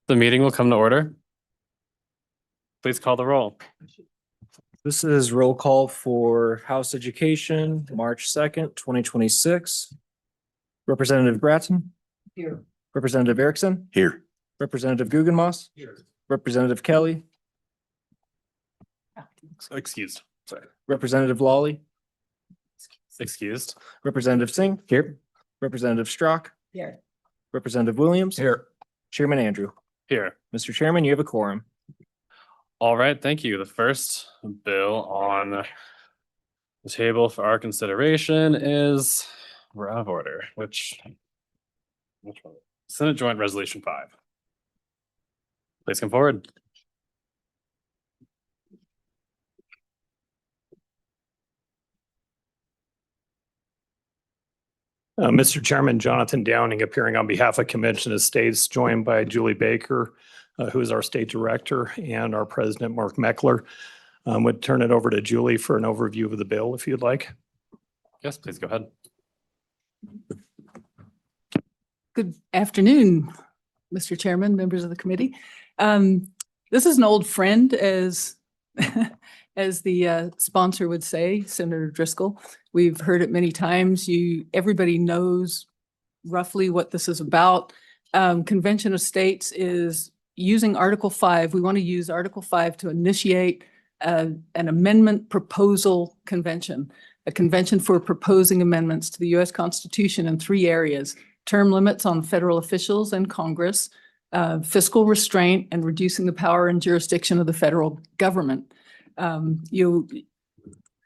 The meeting will come to order. Please call the roll. This is roll call for House Education, March 2nd, 2026. Representative Bratton. Here. Representative Erickson. Here. Representative Guggenmoss. Here. Representative Kelly. Excused. Sorry. Representative Lawley. Excused. Representative Singh. Here. Representative Strock. Here. Representative Williams. Here. Chairman Andrew. Here. Mr. Chairman, you have a quorum. All right, thank you. The first bill on the table for our consideration is, we're out of order, which one? Senate Joint Resolution 5. Please come forward. Mr. Chairman, Jonathan Downing appearing on behalf of Convention of States, joined by Julie Baker, who is our state director, and our president, Mark Meckler. Would turn it over to Julie for an overview of the bill, if you'd like. Yes, please go ahead. Good afternoon, Mr. Chairman, members of the committee. This is an old friend, as as the sponsor would say, Senator Driscoll. We've heard it many times. Everybody knows roughly what this is about. Convention of States is using Article 5. We want to use Article 5 to initiate an amendment proposal convention, a convention for proposing amendments to the U.S. Constitution in 3 areas: term limits on federal officials and Congress, fiscal restraint, and reducing the power and jurisdiction of the federal government.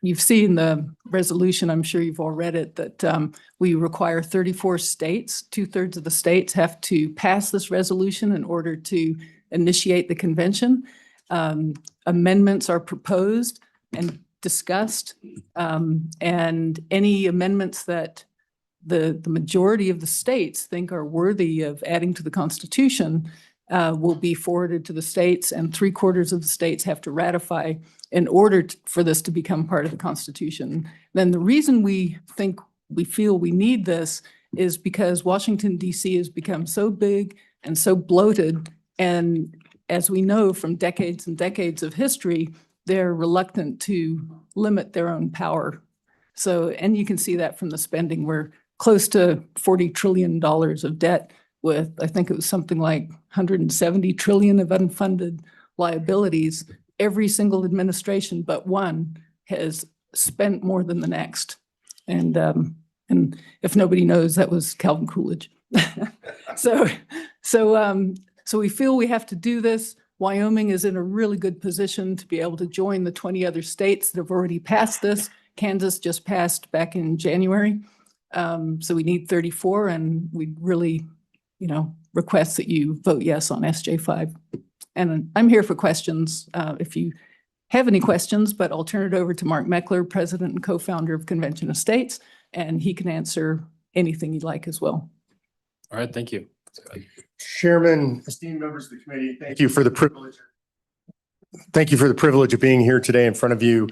You've seen the resolution, I'm sure you've all read it, that we require 34 states, 2/3 of the states have to pass this resolution in order to initiate the convention. Amendments are proposed and discussed, and any amendments that the majority of the states think are worthy of adding to the Constitution will be forwarded to the states, and 3/4 of the states have to ratify in order for this to become part of the Constitution. Then the reason we feel we need this is because Washington, D.C. has become so big and so bloated. And as we know from decades and decades of history, they're reluctant to limit their own power. So, and you can see that from the spending. We're close to $40 trillion of debt with, I think it was something like 170 trillion of unfunded liabilities. Every single administration but one has spent more than the next. And if nobody knows, that was Calvin Coolidge. So we feel we have to do this. Wyoming is in a really good position to be able to join the 20 other states that have already passed this. Kansas just passed back in January. So we need 34, and we really, request that you vote yes on SJ5. And I'm here for questions if you have any questions, but I'll turn it over to Mark Meckler, president and co-founder of Convention of States, and he can answer anything you'd like as well. All right, thank you. Chairman, esteemed members of the committee, thank you for the privilege. Thank you for the privilege of being here today in front of you.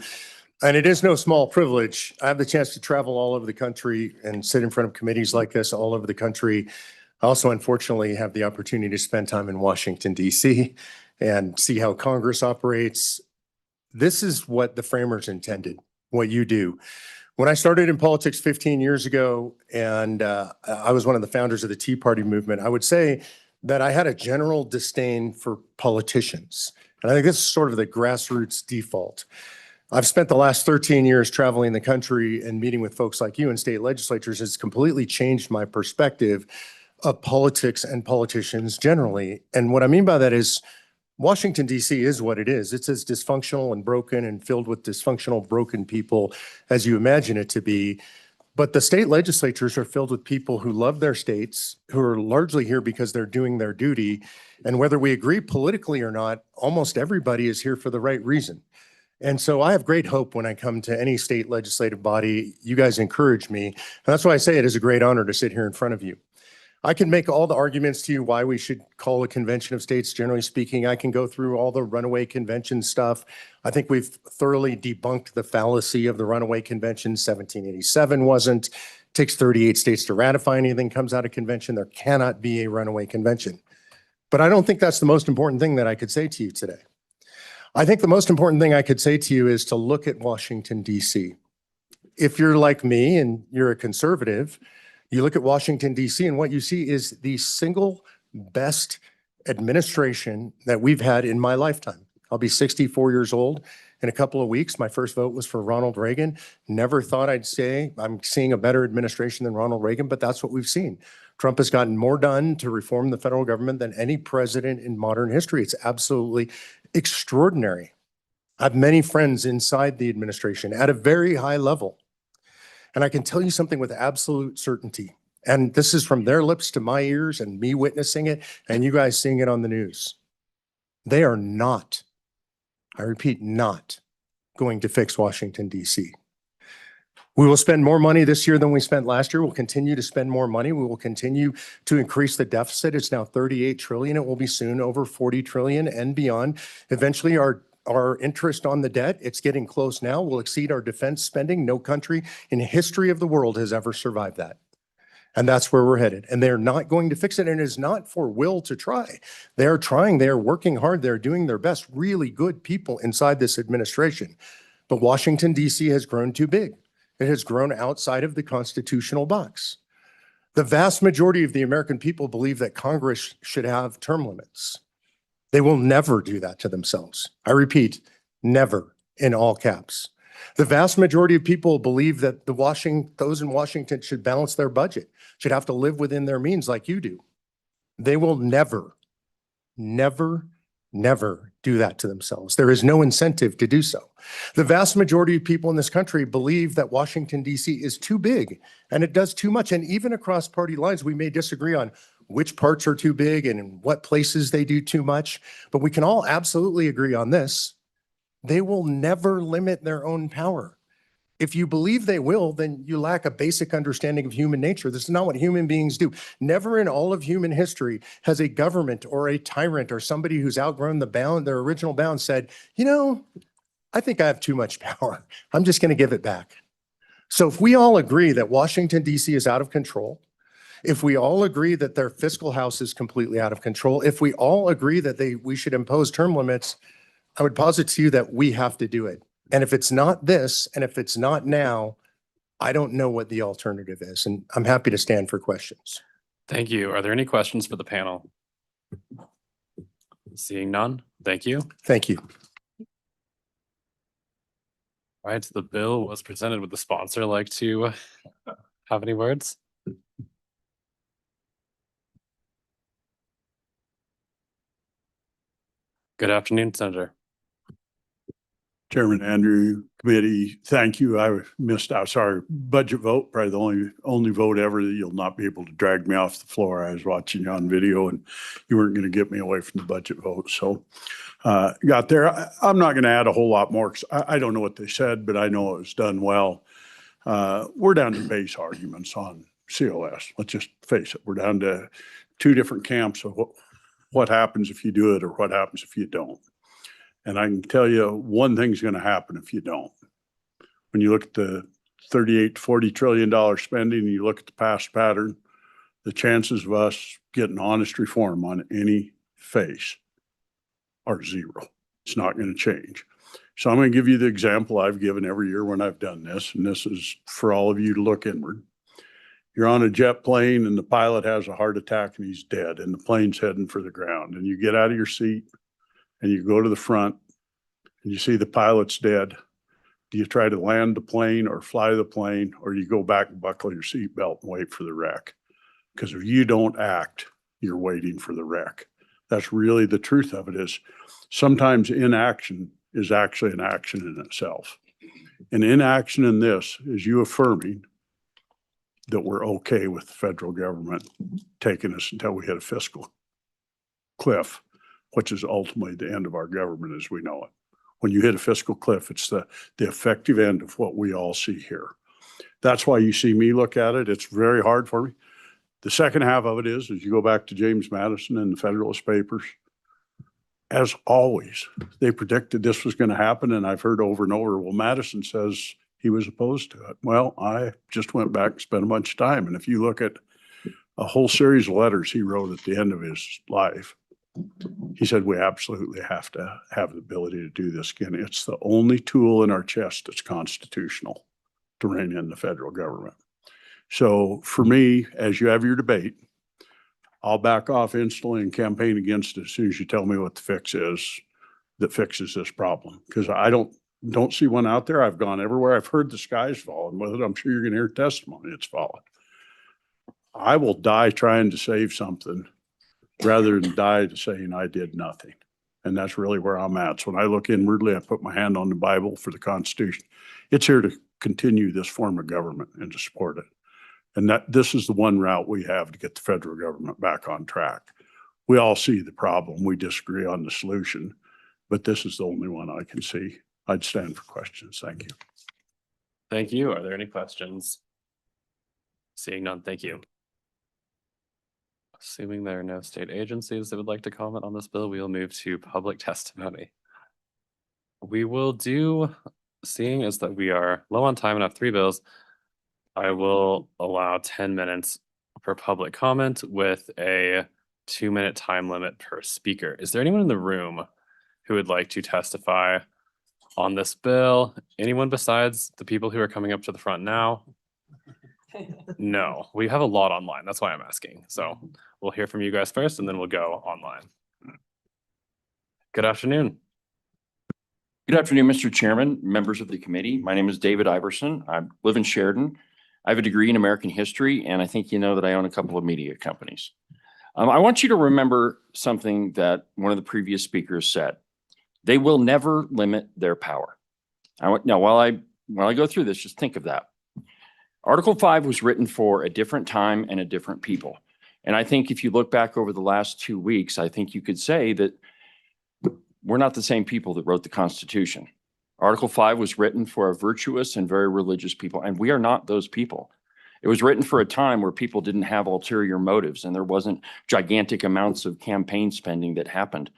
And it is no small privilege. I have the chance to travel all over the country and sit in front of committees like this all over the country. I also, unfortunately, have the opportunity to spend time in Washington, D.C. and see how Congress operates. This is what the framers intended, what you do. When I started in politics 15 years ago, and I was one of the founders of the Tea Party movement, I would say that I had a general disdain for politicians. And I think this is sort of the grassroots default. I've spent the last 13 years traveling the country and meeting with folks like you in state legislatures. It's completely changed my perspective of politics and politicians generally. And what I mean by that is Washington, D.C. is what it is. It's as dysfunctional and broken and filled with dysfunctional, broken people as you imagine it to be. But the state legislatures are filled with people who love their states, who are largely here because they're doing their duty. And whether we agree politically or not, almost everybody is here for the right reason. And so I have great hope when I come to any state legislative body. You guys encourage me. And that's why I say it is a great honor to sit here in front of you. I can make all the arguments to you why we should call a convention of states, generally speaking. I can go through all the runaway convention stuff. I think we've thoroughly debunked the fallacy of the runaway convention. 1787 wasn't. It takes 38 states to ratify anything comes out of convention. There cannot be a runaway convention. But I don't think that's the most important thing that I could say to you today. I think the most important thing I could say to you is to look at Washington, D.C. If you're like me and you're a conservative, you look at Washington, D.C., and what you see is the single best administration that we've had in my lifetime. I'll be 64 years old in a couple of weeks. My first vote was for Ronald Reagan. Never thought I'd say I'm seeing a better administration than Ronald Reagan, but that's what we've seen. Trump has gotten more done to reform the federal government than any president in modern history. It's absolutely extraordinary. I have many friends inside the administration at a very high level. And I can tell you something with absolute certainty. And this is from their lips to my ears and me witnessing it and you guys seeing it on the news. They are not, I repeat, not going to fix Washington, D.C. We will spend more money this year than we spent last year. We'll continue to spend more money. We will continue to increase the deficit. It's now 38 trillion. It will be soon over 40 trillion and beyond. Eventually, our interest on the debt, it's getting close now, will exceed our defense spending. No country in the history of the world has ever survived that. And that's where we're headed. And they're not going to fix it. And it is not for will to try. They are trying. They are working hard. They're doing their best. Really good people inside this administration. But Washington, D.C. has grown too big. It has grown outside of the constitutional box. The vast majority of the American people believe that Congress should have term limits. They will never do that to themselves. I repeat, never, in all caps. The vast majority of people believe that those in Washington should balance their budget, should have to live within their means like you do. They will never, never, never do that to themselves. There is no incentive to do so. The vast majority of people in this country believe that Washington, D.C. is too big and it does too much. And even across party lines, we may disagree on which parts are too big and in what places they do too much, but we can all absolutely agree on this. They will never limit their own power. If you believe they will, then you lack a basic understanding of human nature. This is not what human beings do. Never in all of human history has a government or a tyrant or somebody who's outgrown their original bound said, you know, I think I have too much power. I'm just going to give it back. So if we all agree that Washington, D.C. is out of control, if we all agree that their fiscal house is completely out of control, if we all agree that we should impose term limits, I would posit to you that we have to do it. And if it's not this, and if it's not now, I don't know what the alternative is. And I'm happy to stand for questions. Thank you. Are there any questions for the panel? Seeing none, thank you. Thank you. All right, the bill was presented. Would the sponsor like to have any words? Good afternoon, Senator. Chairman Andrew, committee, thank you. I missed out. Sorry, budget vote, probably the only vote ever that you'll not be able to drag me off the floor. I was watching you on video and you weren't going to get me away from the budget vote. So got there. I'm not going to add a whole lot more because I don't know what they said, but I know it was done well. We're down to base arguments on COS. Let's just face it. We're down to two different camps of what happens if you do it or what happens if you don't. And I can tell you one thing's going to happen if you don't. When you look at the $38 to $40 trillion spending and you look at the past pattern, the chances of us getting honest reform on any face are zero. It's not going to change. So I'm going to give you the example I've given every year when I've done this, and this is for all of you to look inward. You're on a jet plane and the pilot has a heart attack and he's dead and the plane's heading for the ground, and you get out of your seat and you go to the front and you see the pilot's dead. Do you try to land the plane or fly the plane, or you go back and buckle your seatbelt and wait for the wreck? Because if you don't act, you're waiting for the wreck. That's really the truth of it. Is sometimes inaction is actually an action in itself. And inaction in this is you affirming that we're okay with the federal government taking us until we hit a fiscal cliff, which is ultimately the end of our government as we know it. When you hit a fiscal cliff, it's the effective end of what we all see here. That's why you see me look at it. It's very hard for me. The second half of it is you go back to James Madison and the Federalist Papers. As always, they predicted this was going to happen, and I've heard over and over, well, Madison says he was opposed to it. Well, I just went back and spent a bunch of time, and if you look at a whole series of letters he wrote at the end of his life, He said, we absolutely have to have the ability to do this again. It's the only tool in our chest that's constitutional to rein in the federal government. So for me, as you have your debate, I'll back off instantly and campaign against it as soon as you tell me what the fix is that fixes this problem. Because I don't see one out there. I've gone everywhere. I've heard the sky's falling with it. I'm sure you're going to hear testimony it's falling. I will die trying to save something rather than die to saying I did nothing. And that's really where I'm at. So when I look inwardly, I put my hand on the Bible for the Constitution. It's here to continue this form of government and to support it. And that this is the one route we have to get the federal government back on track. We all see the problem. We disagree on the solution, but this is the only one I can see. I'd stand for questions. Thank you. Thank you. Are there any questions? Seeing none, thank you. Assuming there are no state agencies that would like to comment on this bill, we will move to public testimony. We will do, seeing as that we are low on time and have 3 bills, I will allow 10 minutes for public comment with a 2-minute time limit per speaker. Is there anyone in the room who would like to testify on this bill? Anyone besides the people who are coming up to the front now? No, we have a lot online. That's why I'm asking. So we'll hear from you guys first and then we'll go online. Good afternoon. Good afternoon, Mr. Chairman, members of the committee. My name is David Iverson. I live in Sheridan. I have a degree in American history, and I think you know that I own a couple of media companies. I want you to remember something that one of the previous speakers said. They will never limit their power. Now, while I go through this, just think of that. Article 5 was written for a different time and a different people. And I think if you look back over the last 2 weeks, I think you could say that we're not the same people that wrote the Constitution. Article 5 was written for a virtuous and very religious people, and we are not those people. It was written for a time where people didn't have ulterior motives and there wasn't gigantic amounts of campaign spending that happened.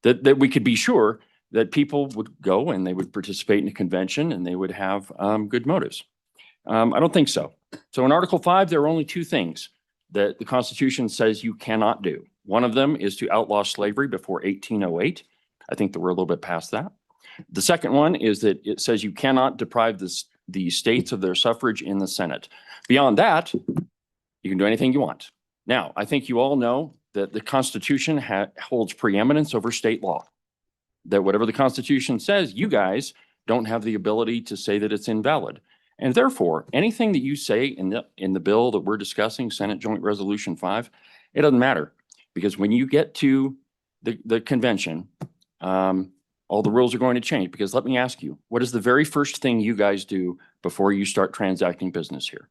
That we could be sure that people would go and they would participate in a convention and they would have good motives. I don't think so. So in Article 5, there are only 2 things that the Constitution says you cannot do. One of them is to outlaw slavery before 1808. I think that we're a little bit past that. The second one is that it says you cannot deprive the states of their suffrage in the Senate. Beyond that, you can do anything you want. Now, I think you all know that the Constitution holds preeminence over state law. That whatever the Constitution says, you guys don't have the ability to say that it's invalid. And therefore, anything that you say in the bill that we're discussing, Senate Joint Resolution 5, it doesn't matter. Because when you get to the convention, all the rules are going to change. Because let me ask you, what is the very first thing you guys do before you start transacting business here?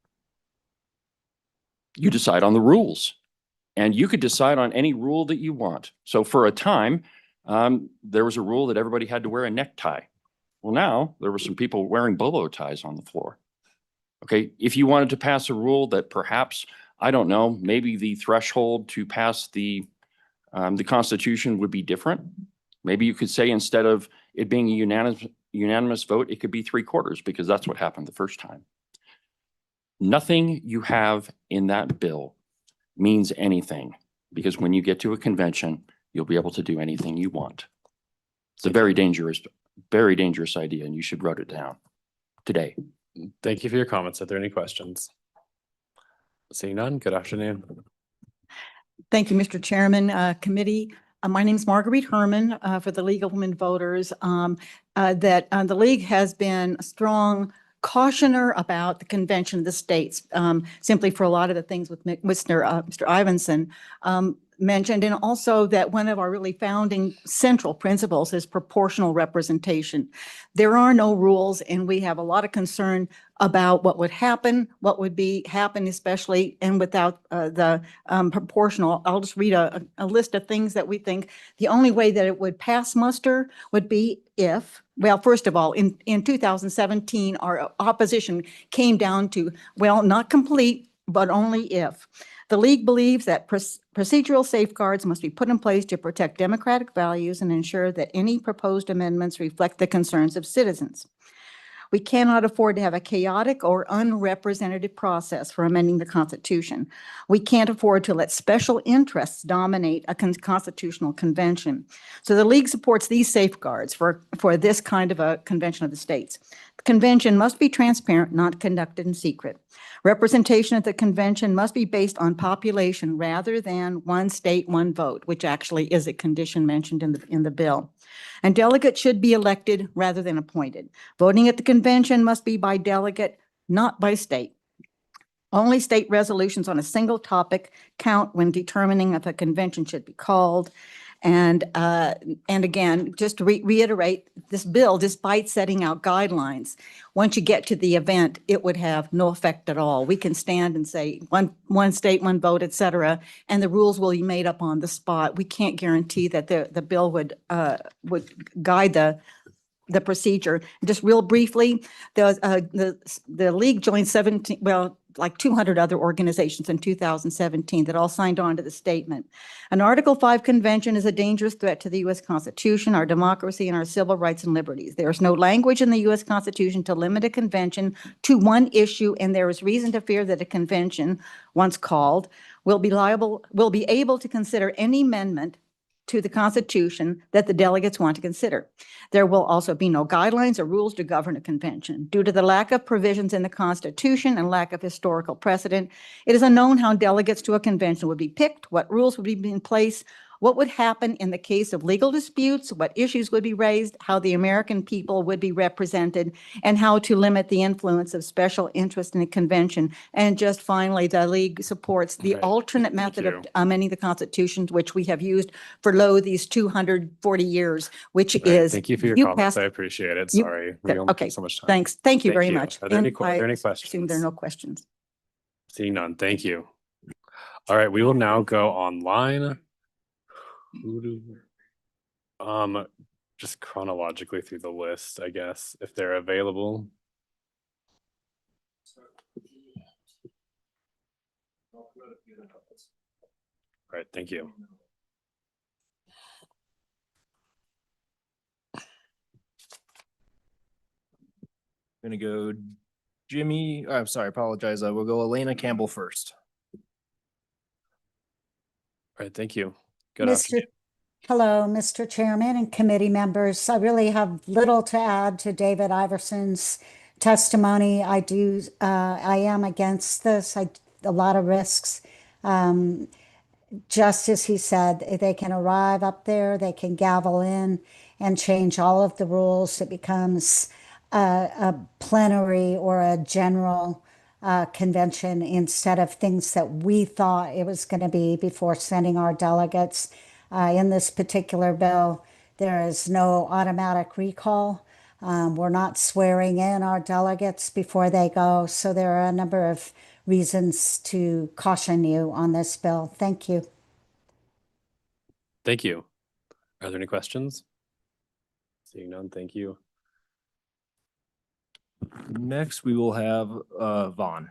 You decide on the rules. And you could decide on any rule that you want. So for a time, there was a rule that everybody had to wear a necktie. Well, now there were some people wearing bolo ties on the floor. Okay, if you wanted to pass a rule that perhaps, I don't know, maybe the threshold to pass the Constitution would be different. Maybe you could say instead of it being a unanimous vote, it could be 3/4 because that's what happened the first time. Nothing you have in that bill means anything because when you get to a convention, you'll be able to do anything you want. It's a very dangerous idea and you should write it down today. Thank you for your comments. Are there any questions? Seeing none, good afternoon. Thank you, Mr. Chairman, committee. My name is Marguerite Herman for the League of Women Voters. The League has been a strong cautioner about the convention of the states, simply for a lot of the things with Mr. Iverson mentioned, and also that one of our really founding central principles is proportional representation. There are no rules, and we have a lot of concern about what would happen, happen especially, and without the proportional. I'll just read a list of things that we think the only way that it would pass muster would be if, well, first of all, in 2017, our opposition came down to, well, not complete, but only if. The League believes that procedural safeguards must be put in place to protect democratic values and ensure that any proposed amendments reflect the concerns of citizens. We cannot afford to have a chaotic or unrepresentative process for amending the Constitution. We can't afford to let special interests dominate a constitutional convention. So the League supports these safeguards for this kind of a convention of the states. The convention must be transparent, not conducted in secret. Representation at the convention must be based on population rather than one state, one vote, which actually is a condition mentioned in the bill. And delegates should be elected rather than appointed. Voting at the convention must be by delegate, not by state. Only state resolutions on a single topic count when determining if a convention should be called. And again, just to reiterate, this bill, despite setting out guidelines, once you get to the event, it would have no effect at all. We can stand and say one state, one vote, et cetera, and the rules will be made up on the spot. We can't guarantee that the bill would guide the procedure. Just real briefly, the League joined 200 other organizations in 2017 that all signed on to the statement. An Article 5 convention is a dangerous threat to the U.S. Constitution, our democracy, and our civil rights and liberties. There is no language in the U.S. Constitution to limit a convention to one issue, and there is reason to fear that a convention, once called, will be able to consider any amendment to the Constitution that the delegates want to consider. There will also be no guidelines or rules to govern a convention. Due to the lack of provisions in the Constitution and lack of historical precedent, it is unknown how delegates to a convention would be picked, what rules would be in place, what would happen in the case of legal disputes, what issues would be raised, how the American people would be represented, and how to limit the influence of special interest in a convention. And just finally, the League supports the Right. alternate method of you. amending the Constitution, which we have used for these 240 years, which Right, is. thank you for your you comments. passed- I appreciate it. you- Sorry. We only okay, took so much time. Thanks. Thank you Thank very you. much. Are there any And que- are there any I assume there are questions? no questions. Seeing none, thank you. All right, we will now go online. Just chronologically through the list, I guess, if they're available. All right, thank you. Gonna go Jimmy, I'm sorry, apologize. We'll go Elena Campbell first. All right, thank you. Good Mr. afternoon. Hello, Mr. Chairman and committee members. I really have little to add to David Iverson's testimony. I am against this. A lot of risks. Just as he said, they can arrive up there, they can gavel in and change all of the rules. It becomes a plenary or a general convention instead of things that we thought it was going to be before sending our delegates. In this particular bill, there is no automatic recall. We're not swearing in our delegates before they go. So there are a number of reasons to caution you on this bill. Thank you. Thank you. Are there any questions? Seeing none, thank you. Next, we will have Vaughn.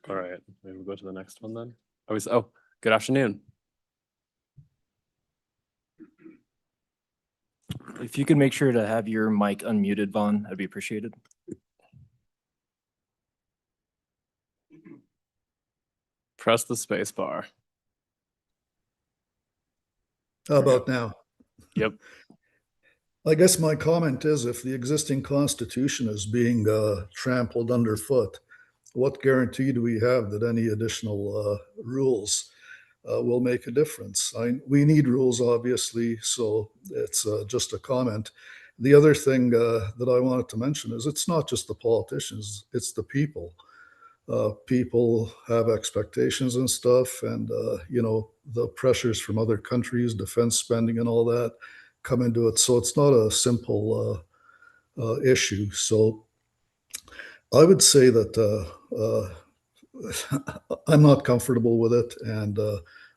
All right, maybe we'll go to the next one then. Good afternoon. If you could make sure to have your mic unmuted, Vaughn, that'd be appreciated. Press the space bar. How about now? Yep. I guess my comment is if the existing constitution is being trampled underfoot, what guarantee do we have that any additional rules will make a difference? We need rules, obviously, so it's just a comment. The other thing that I wanted to mention is it's not just the politicians, it's the people. People have expectations and stuff, and the pressures from other countries, defense spending and all that come into it. So it's not a simple issue. So I would say that I'm not comfortable with it, and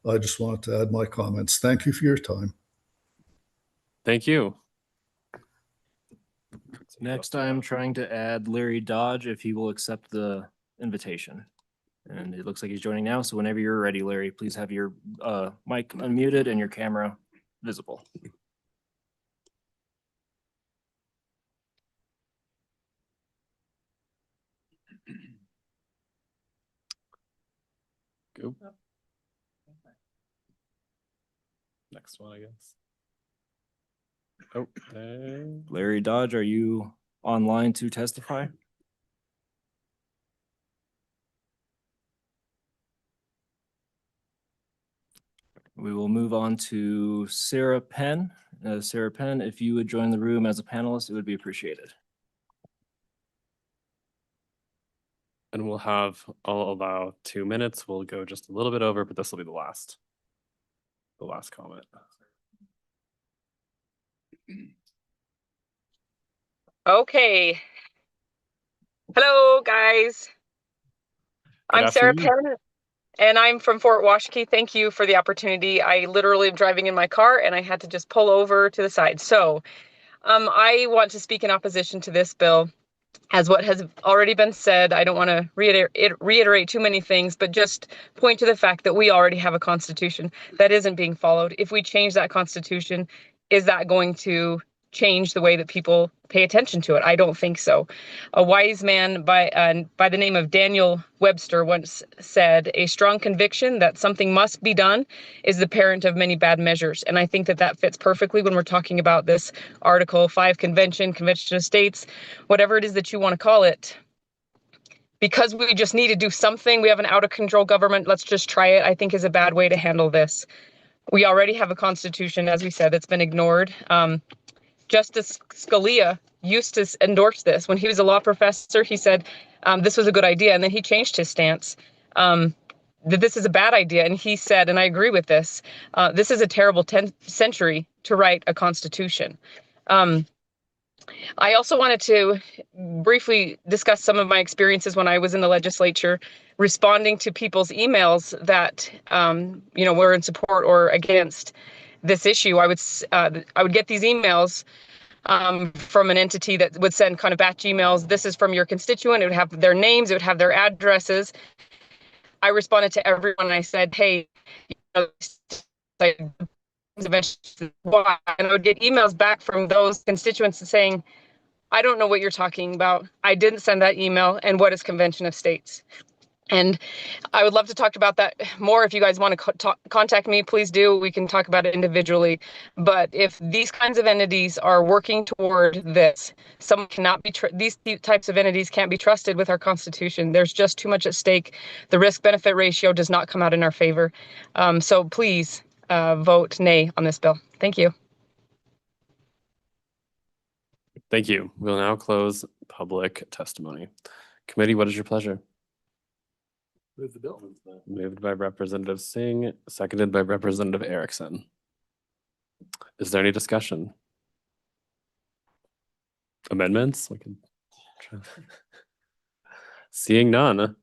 I just wanted to add my comments. Thank you for your time. Thank you. Next, I'm trying to add Larry Dodge if he will accept the invitation. And it looks like he's joining now. So whenever you're ready, Larry, please have your mic unmuted and your camera visible. Go. Next one, I guess. Oh, Larry Dodge, are you online to testify? We will move on to Sarah Penn. Sarah Penn, if you would join the room as a panelist, it would be appreciated. and I'll allow 2 minutes. We'll go just a little bit over, but this will be the last comment. Okay. Hello, guys. Good I'm Sarah afternoon. Penn, and I'm from Fort Washakie. Thank you for the opportunity. I literally am driving in my car, and I had to just pull over to the side. So I want to speak in opposition to this bill. As what has already been said, I don't want to reiterate too many things, but just point to the fact that we already have a constitution that isn't being followed. If we change that constitution, is that going to change the way that people pay attention to it? I don't think so. A wise man by the name of Daniel Webster once said, "A strong conviction that something must be done is the parent of many bad measures." And I think that that fits perfectly when we're talking about this Article 5 Convention of States, whatever it is that you want to call it. Because we just need to do something, we have an out of control government, let's just try it, I think is a bad way to handle this. We already have a constitution, as we said, that's been ignored. Justice Scalia used to endorse this. When he was a law professor, he said this was a good idea, and then he changed his stance that this is a bad idea. And he said, and I agree with this, this is a terrible 10th century to write a constitution. I also wanted to briefly discuss some of my experiences when I was in the legislature, responding to people's emails that were in support or against this issue. I would get these emails from an entity that would send kind of batch emails. This is from your constituent. It would have their names. It would have their addresses. I responded to everyone and I said, hey, eventually, why? And I would get emails back from those constituents saying, I don't know what you're talking about. I didn't send that email. And what is Convention of States? And I would love to talk about that more. If you guys want to contact me, please do. We can talk about it individually. But if these kinds of entities are working toward this, someone cannot be, these types of entities can't be trusted with our Constitution. There's just too much at stake. The risk-benefit ratio does not come out in our favor. So please vote nay on this bill. Thank you. Thank you. We'll now close public testimony. Committee, what is your pleasure? Move the bill. Moved by Representative Singh, seconded by Representative Erickson. Is there any discussion? Amendments? Seeing none,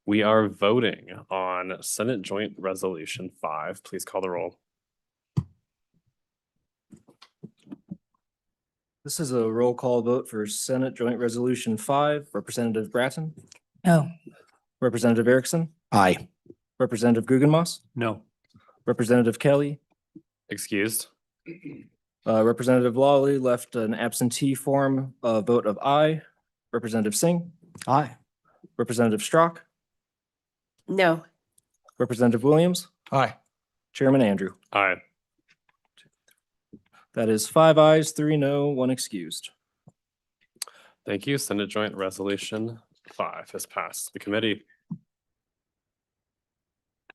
we are voting on Senate Joint Resolution 5. Please call the roll. This is a roll call vote for Senate Joint Resolution 5. Representative Bratton? No. Representative Erickson? Aye. Representative Guggenmoss? No. Representative Kelly? Excused. Representative Lawley left an absentee form, vote of aye. Representative Singh? Aye. Representative Strzok? No. Representative Williams? Aye. Chairman Andrew? Aye. That is 5 ayes, 3 no, 1 excused. Thank you. Senate Joint Resolution 5 has passed the committee.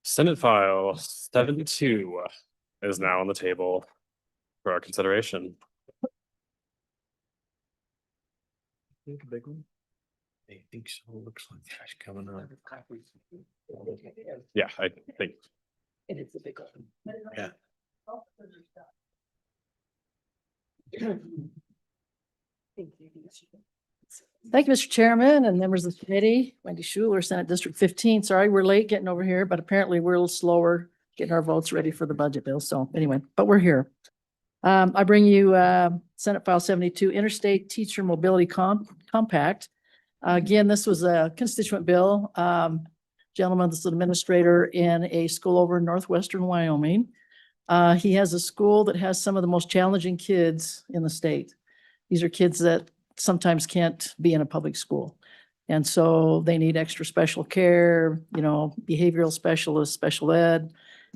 Senate File 72 is now on the table for our consideration. I think so. Looks like that's coming up. Yeah, I think. It is a big one. Yeah. Thank you, Mr. Chairman and members of the committee. Wendy Schuler, Senate District 15. Sorry, we're late getting over here, but apparently we're a little slower getting our votes ready for the budget bill. So anyway, but we're here. I bring you Senate File 72, Interstate Teacher Mobility Compact. Again, this was a constituent bill. Gentleman that's an administrator in a school over in northwestern Wyoming. He has a school that has some of the most challenging kids in the state. These are kids that sometimes can't be in a public school. And so they need extra special care, behavioral specialists, special ed.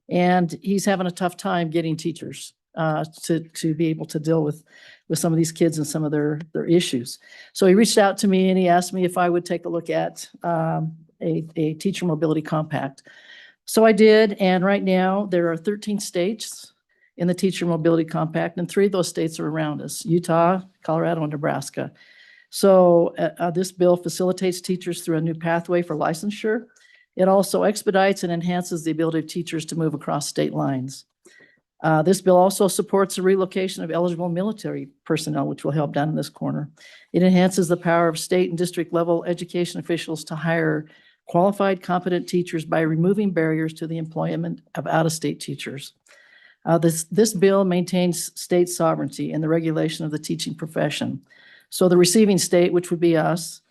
And he's having a tough time getting teachers to be able to deal with some of these kids and some of their issues. So he reached out to me and he asked me if I would take a look at a teacher mobility compact. So I did, and right now there are 13 states in the teacher mobility compact, and 3 of those states are around us: Utah, Colorado, and Nebraska. So this bill facilitates teachers through a new pathway for licensure. It also expedites and enhances the ability of teachers to move across state lines. This bill also supports the relocation of eligible military personnel, which will help down in this corner. It enhances the power of state and district level education officials to hire qualified, competent teachers by removing barriers to the employment of out-of-state teachers. This bill maintains state sovereignty in the regulation of the teaching profession. So the receiving state, which would be us,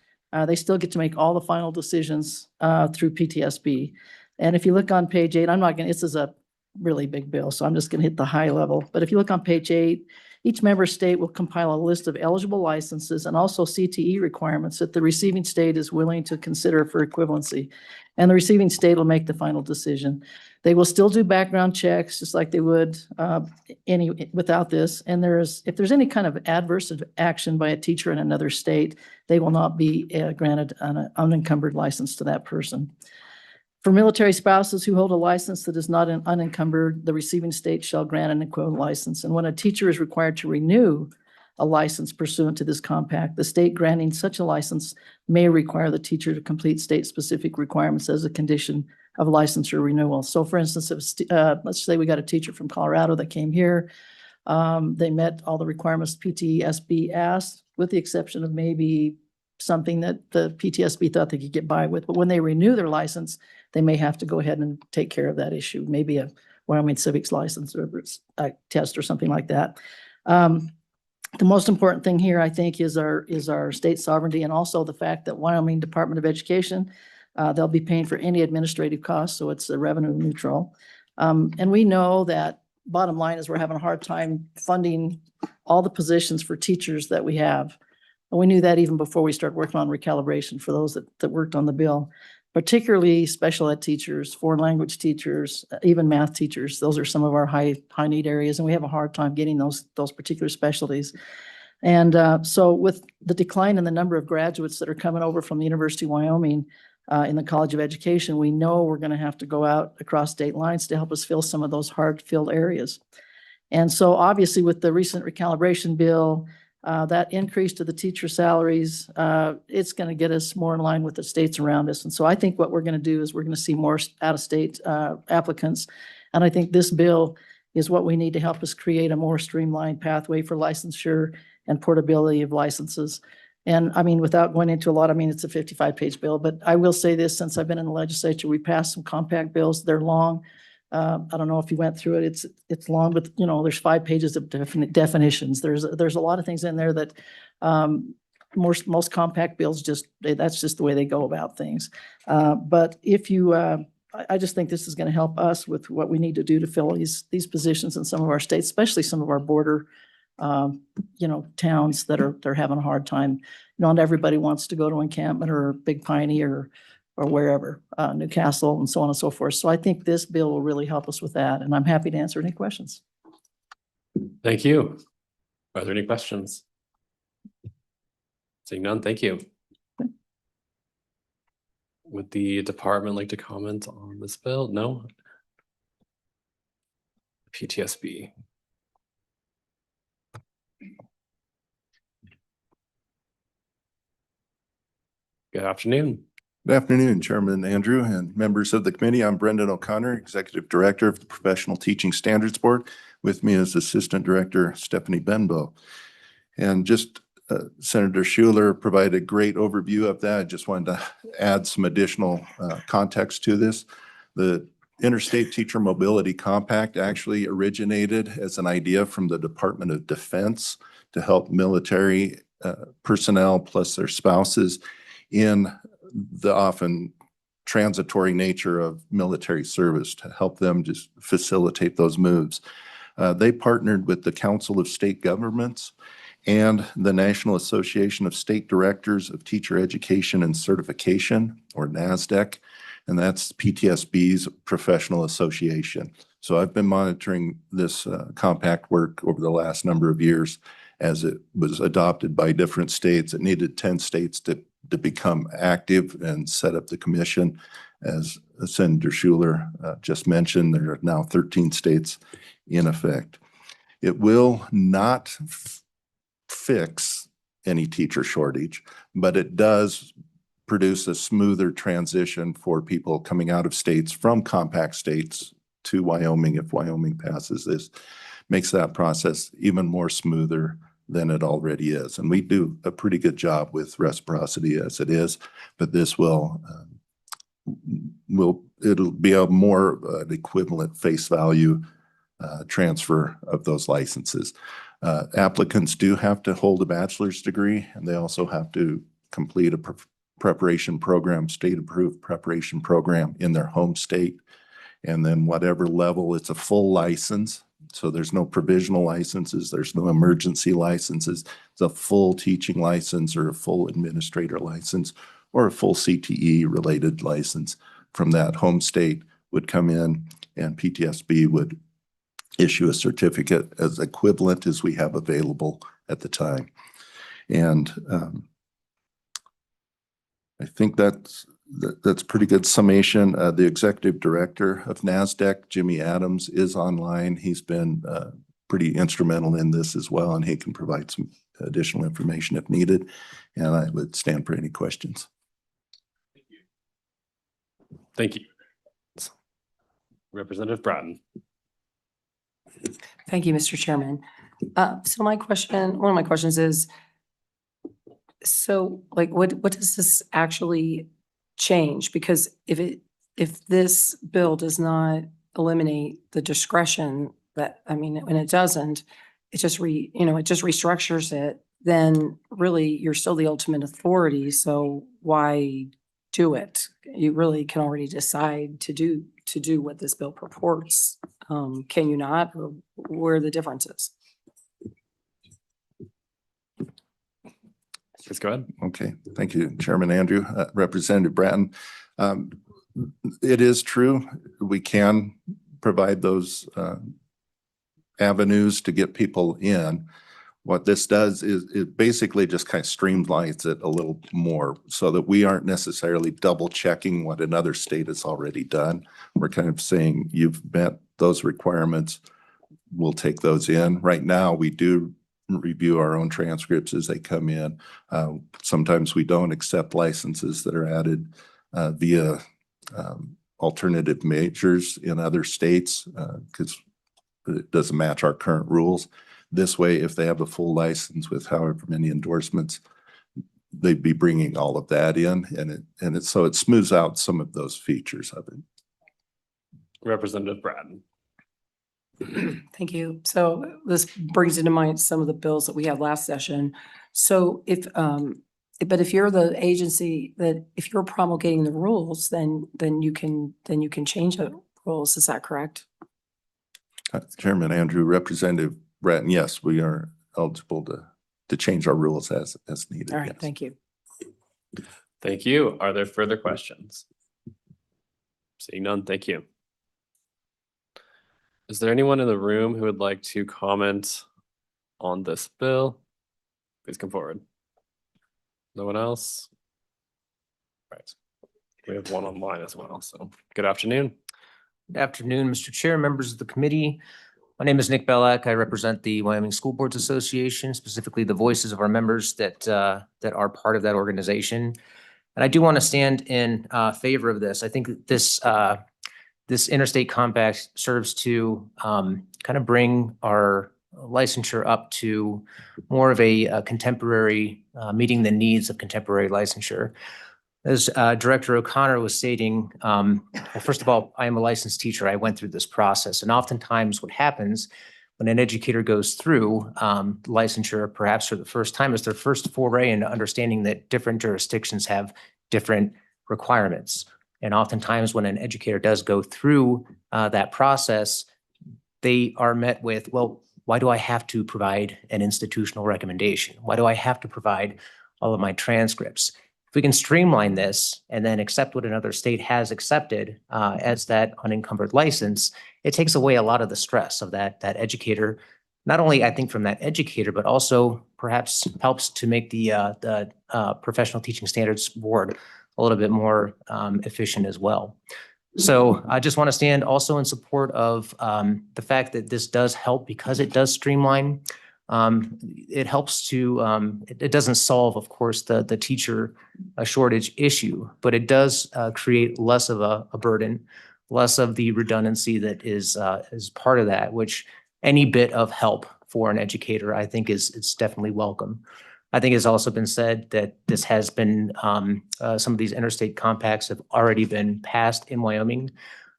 they still get to make all the final decisions through PTSB. And if you look on page 8, this is a really big bill, so I'm just going to hit the high level. But if you look on page 8, each member state will compile a list of eligible licenses and also CTE requirements that the receiving state is willing to consider for equivalency. And the receiving state will make the final decision. They will still do background checks just like they would without this. And if there's any kind of adverse action by a teacher in another state, they will not be granted an unencumbered license to that person. For military spouses who hold a license that is not unencumbered, the receiving state shall grant an equivalent license. And when a teacher is required to renew a license pursuant to this compact, the state granting such a license may require the teacher to complete state-specific requirements as a condition of licensure renewal. So for instance, let's say we got a teacher from Colorado that came here. They met all the requirements PTSB asked, with the exception of maybe something that the PTSB thought they could get by with. But when they renew their license, they may have to go ahead and take care of that issue, maybe a Wyoming civics license or a test or something like that. The most important thing here, I think, is our state sovereignty, and also the fact that Wyoming Department of Education, they'll be paying for any administrative costs, so it's revenue neutral. And we know that bottom line is we're having a hard time funding all the positions for teachers that we have. And we knew that even before we started working on recalibration for those that worked on the bill, particularly special ed teachers, foreign language teachers, even math teachers. Those are some of our high need areas, and we have a hard time getting those particular specialties. And so with the decline in the number of graduates that are coming over from the University of Wyoming in the College of Education, we know we're going to have to go out across state lines to help us fill some of those hard-filled areas. And so obviously with the recent recalibration bill, that increase to the teacher salaries, it's going to get us more in line with the states around us. And so I think what we're going to do is we're going to see more out-of-state applicants. And I think this bill is what we need to help us create a more streamlined pathway for licensure and portability of licenses. And I mean, without going into a lot, it's a 55-page bill, but I will say this, since I've been in the legislature, we passed some compact bills. They're long. I don't know if you went through it. It's long, but there's 5 pages of definitions. There's a lot of things in there that most compact bills that's just the way they go about things. But if you, I just think this is going to help us with what we need to do to fill these positions in some of our states, especially some of our border, towns that they're having a hard time. Not everybody wants to go to Encampment or Big Piney or wherever, Newcastle and so on and so forth. So I think this bill will really help us with that. And I'm happy to answer any questions. Thank you. Are there any questions? Seeing none, thank you. Would the department like to comment on this bill? No? PTSB. Good afternoon. Good afternoon, Chairman Andrew and members of the committee. I'm Brendan O'Connor, Executive Director of the Professional Teaching Standards Board. With me is Assistant Director Stephanie Benbow. And just Senator Schuler provided a great overview of that. I just wanted to add some additional context to this. The Interstate Teacher Mobility Compact actually originated as an idea from the Department of Defense to help military personnel plus their spouses in the often transitory nature of military service, to help them just facilitate those moves. They partnered with the Council of State Governments and the National Association of State Directors of Teacher Education and Certification, or NASDEC, and that's PTSB's professional association. So I've been monitoring this compact work over the last number of years as it was adopted by different states. It needed 10 states to become active and set up the commission. As Senator Schuler just mentioned, there are now 13 states in effect. It will not fix any teacher shortage, but it does produce a smoother transition for people coming out of states from compact states to Wyoming. If Wyoming passes this, makes that process even more smoother than it already is. And we do a pretty good job with reciprocity as it is, but this it'll be a more equivalent face value transfer of those licenses. Applicants do have to hold a bachelor's degree, and they also have to complete a preparation program, state-approved preparation program in their home state. And then whatever level, it's a full license. So there's no provisional licenses, there's no emergency licenses. It's a full teaching license or a full administrator license or a full CTE related license from that home state would come in, and PTSB would issue a certificate as equivalent as we have available at the time. And I think that's pretty good summation. The executive director of NASDEC, Jimmy Adams, is online. He's been pretty instrumental in this as well, and he can provide some additional information if needed. And I would stand for any questions. Thank you. Representative Bratton. Thank you, Mr. Chairman. So one of my questions is, so like, what does this actually change? Because if this bill does not eliminate the discretion that, I mean, when it doesn't, it just restructures it, then really you're still the ultimate authority. So why do it? You really can already decide to do what this bill purports. Can you not? Or where are the differences? Please go ahead. Okay, thank you, Chairman Andrew. Representative Bratton. It is true, we can provide those avenues to get people in. What this does is it basically just kind of streamlines it a little more so that we aren't necessarily double checking what another state has already done. We're kind of saying you've met those requirements, we'll take those in. Right now, we do review our own transcripts as they come in. Sometimes we don't accept licenses that are added via alternative measures in other states because it doesn't match our current rules. This way, if they have a full license with however many endorsements, they'd be bringing all of that in, and so it smooths out some of those features of it. Representative Bratton. Thank you. So this brings into mind some of the bills that we had last session. So if you're the agency if you're promulgating the rules, then you can change the rules. Is that correct? Chairman Andrew, Representative Bratton, yes, we are eligible to change our rules as needed. All right, yes. thank you. Thank you. Are there further questions? Seeing none, thank you. Is there anyone in the room who would like to comment on this bill? Please come forward. No one else? Right. We have one online as well, so good afternoon. Good afternoon, Mr. Chair, members of the committee. My name is Nick Belak. I represent the Wyoming School Boards Association, specifically the voices of our members that are part of that organization. And I do want to stand in favor of this. I think that this interstate compact serves to kind of bring our licensure up to more of a contemporary, meeting the needs of contemporary licensure. As Director O'Connor was stating, well, first of all, I am a licensed teacher. I went through this process. And oftentimes what happens when an educator goes through licensure, perhaps for the first time, is their first foray into understanding that different jurisdictions have different requirements. And oftentimes when an educator does go through that process, they are met with, well, why do I have to provide an institutional recommendation? Why do I have to provide all of my transcripts? If we can streamline this and then accept what another state has accepted as that unencumbered license, it takes away a lot of the stress of that educator. Not only, I think, from that educator, but also perhaps helps to make the Professional Teaching Standards Board a little bit more efficient as well. So I just want to stand also in support of the fact that this does help because it does streamline. It helps to, it doesn't solve, of course, the teacher shortage issue, but it does create less of a burden, less of the redundancy that is part of that, which any bit of help for an educator, I think is definitely welcome. I think it's also been said that this has been, some of these interstate compacts have already been passed in Wyoming.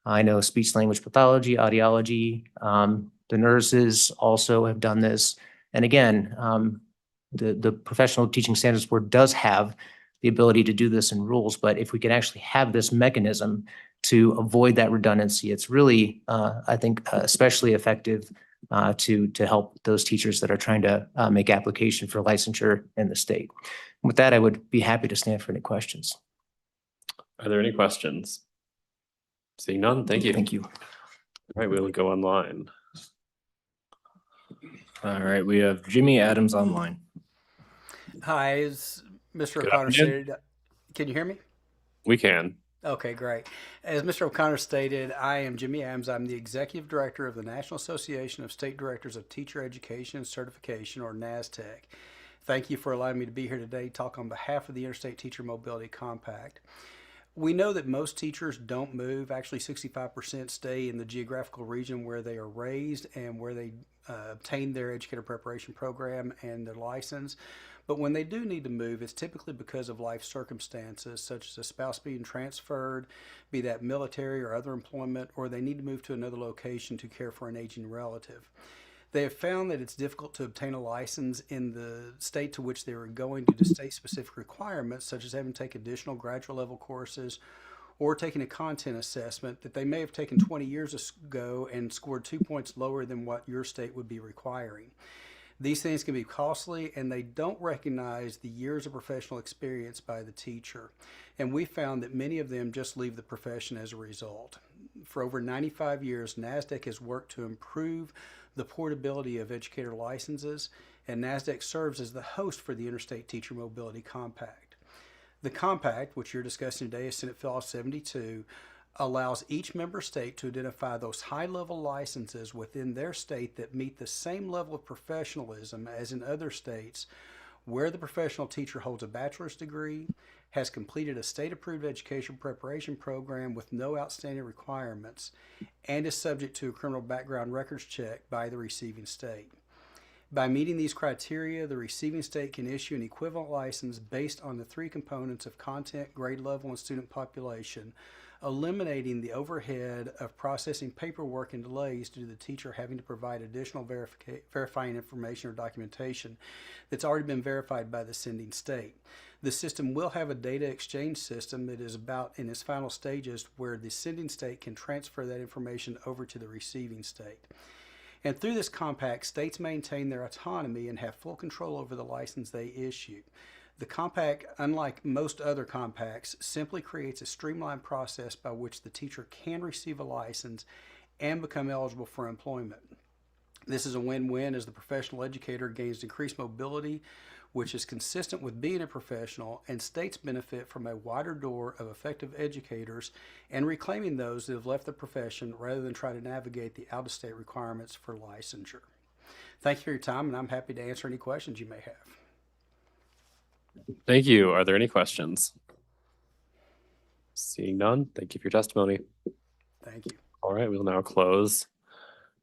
I know speech language pathology, audiology, the nurses also have done this. And again, the Professional Teaching Standards Board does have the ability to do this in rules, but if we can actually have this mechanism to avoid that redundancy, it's really, I think, especially effective to help those teachers that are trying to make application for licensure in the state. With that, I would be happy to stand for any questions. Are there any questions? Seeing none, thank you. Thank you. All right, we will go online. All right, we have Jimmy Adams online. Hi, as Mr. Good O'Connor afternoon. stated, can you hear me? We can. Okay, great. As Mr. O'Connor stated, I am Jimmy Adams. I'm the Executive Director of the National Association of State Directors of Teacher Education and Certification, or NASTEC. Thank you for allowing me to be here today to talk on behalf of the Interstate Teacher Mobility Compact. We know that most teachers don't move. Actually, 65% stay in the geographical region where they are raised and where they obtain their educator preparation program and their license. But when they do need to move, it's typically because of life circumstances, such as a spouse being transferred, be that military or other employment, or they need to move to another location to care for an aging relative. They have found that it's difficult to obtain a license in the state to which they are going due to state-specific requirements, such as having to take additional graduate level courses or taking a content assessment that they may have taken 20 years ago and scored 2 points lower than what your state would be requiring. These things can be costly, and they don't recognize the years of professional experience by the teacher. And we found that many of them just leave the profession as a result. For over 95 years, NASDAQ has worked to improve the portability of educator licenses, and NASDAQ serves as the host for the Interstate Teacher Mobility Compact. The compact, which you're discussing today, is Senate Bill 72, allows each member state to identify those high-level licenses within their state that meet the same level of professionalism as in other states, where the professional teacher holds a bachelor's degree, has completed a state-approved education preparation program with no outstanding requirements, and is subject to a criminal background records check by the receiving state. By meeting these criteria, the receiving state can issue an equivalent license based on the three components of content, grade level, and student population, eliminating the overhead of processing paperwork and delays due to the teacher having to provide additional verifying information or documentation that's already been verified by the sending state. The system will have a data exchange system that is about in its final stages, where the sending state can transfer that information over to the receiving state. And through this compact, states maintain their autonomy and have full control over the license they issue. The compact, unlike most other compacts, simply creates a streamlined process by which the teacher can receive a license and become eligible for employment. This is a win-win, as the professional educator gains increased mobility, which is consistent with being a professional, and states benefit from a wider door of effective educators and reclaiming those that have left the profession rather than try to navigate the out-of-state requirements for licensure. Thank you for your time, and I'm happy to answer any questions you may have. Thank you. Are there any questions? Seeing none, thank you for your testimony. Thank you. All right, we'll now close